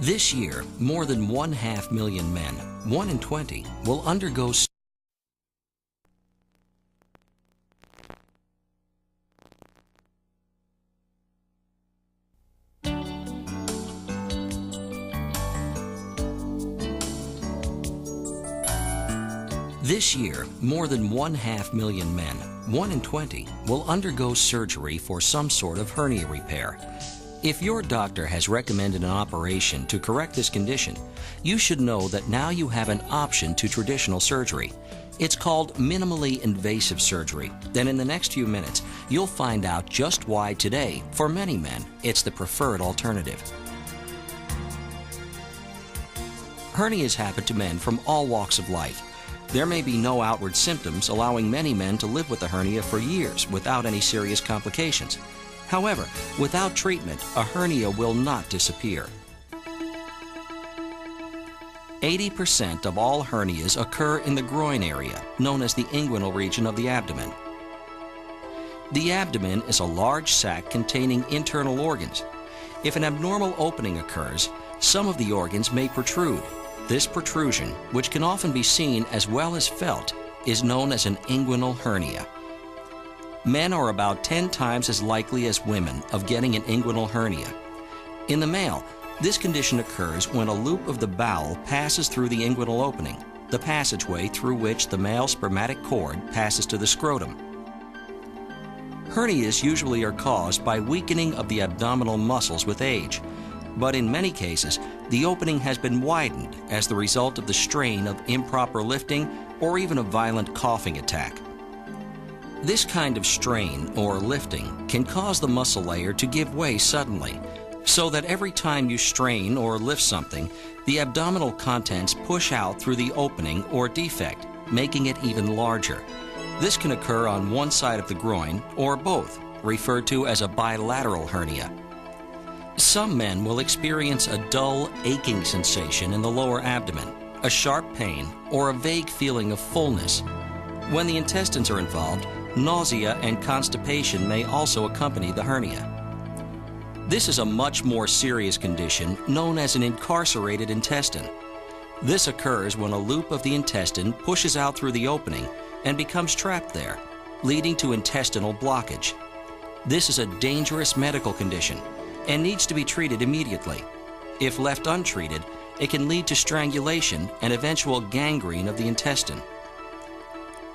This year, more than 500,000 men, 1 in 20, will undergo This year, more than 500,000 men, 1 in 20, will undergo surgery for some sort of hernia repair. If your doctor has recommended an operation to correct this condition, you should know that now you have an option to traditional surgery. It's called minimally invasive surgery. Then in the next few minutes, you'll find out just why today, for many men, it's the preferred alternative. Hernias happen to men from all walks of life. There may be no outward symptoms, allowing many men to live with a hernia for years without any serious complications. However, without treatment, a hernia will not disappear. 80% of all hernias occur in the groin area, known as the inguinal region of the abdomen. The abdomen is a large sac containing internal organs. If an abnormal opening occurs, some of the organs may protrude. This protrusion, which can often be seen as well as felt, is known as an inguinal hernia. Men are about 10 times as likely as women of getting an inguinal hernia. In the male, this condition occurs when a loop of the bowel passes through the inguinal opening, the passageway through which the male spermatic cord passes to the scrotum. Hernias usually are caused by weakening of the abdominal muscles with age, but in many cases, the opening has been widened as the result of the strain of improper lifting or even a violent coughing attack. This kind of strain or lifting can cause the muscle layer to give way suddenly, so that every time you strain or lift something, the abdominal contents push out through the opening or defect, making it even larger. This can occur on one side of the groin or both, referred to as a bilateral hernia. Some men will experience a dull, aching sensation in the lower abdomen, a sharp pain, or a vague feeling of fullness. When the intestines are involved, nausea and constipation may also accompany the hernia. This is a much more serious condition known as an incarcerated intestine. This occurs when a loop of the intestine pushes out through the opening and becomes trapped there, leading to intestinal blockage. This is a dangerous medical condition and needs to be treated immediately. If left untreated, it can lead to strangulation and eventual gangrene of the intestine.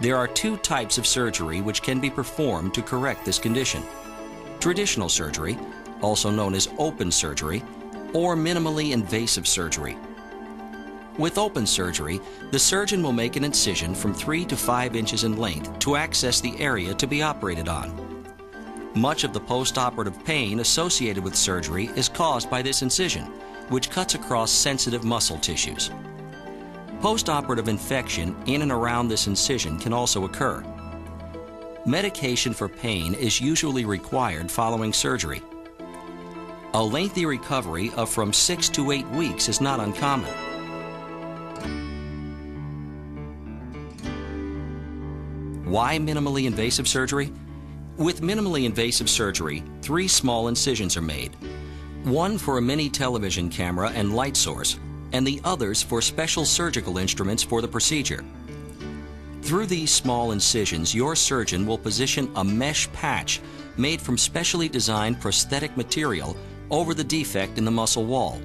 There are 2 types of surgery which can be performed to correct this condition: traditional surgery, also known as open surgery, or minimally invasive surgery. With open surgery, the surgeon will make an incision from 3 to 5 inches in length to access the area to be operated on. Much of the post-operative pain associated with surgery is caused by this incision, which cuts across sensitive muscle tissues. Post-operative infection in and around this incision can also occur. Medication for pain is usually required following surgery. A lengthy recovery of from 6 to 8 weeks is not uncommon. Why minimally invasive surgery? With minimally invasive surgery, 3 small incisions are made. One for a mini television camera and light source, and the others for special surgical instruments for the procedure. Through these small incisions, your surgeon will position a mesh patch made from specially designed prosthetic material over the defect in the muscle wall.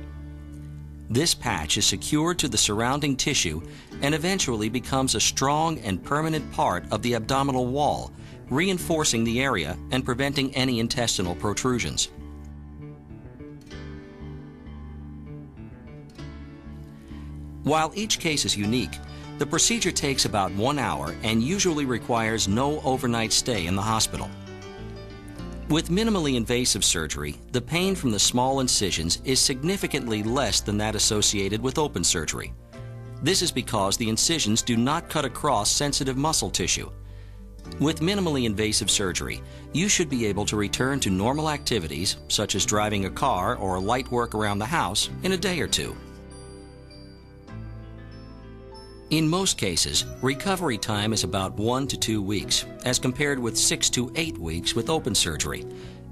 This patch is secured to the surrounding tissue and eventually becomes a strong and permanent part of the abdominal wall, reinforcing the area and preventing any intestinal protrusions. While each case is unique, the procedure takes about 1 hour and usually requires no overnight stay in the hospital. With minimally invasive surgery, the pain from the small incisions is significantly less than that associated with open surgery. This is because the incisions do not cut across sensitive muscle tissue. With minimally invasive surgery, you should be able to return to normal activities, such as driving a car or light work around the house, in a day or 2. In most cases, recovery time is about 1 to 2 weeks, as compared with 6 to 8 weeks with open surgery.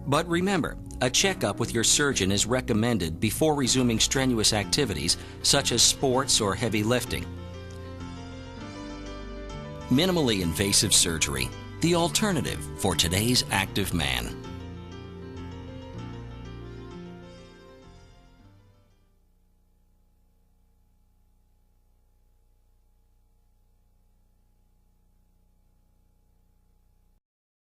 But remember, a checkup with your surgeon is recommended before resuming strenuous activities such as sports or heavy lifting. Minimally invasive surgery, the alternative for today's active man.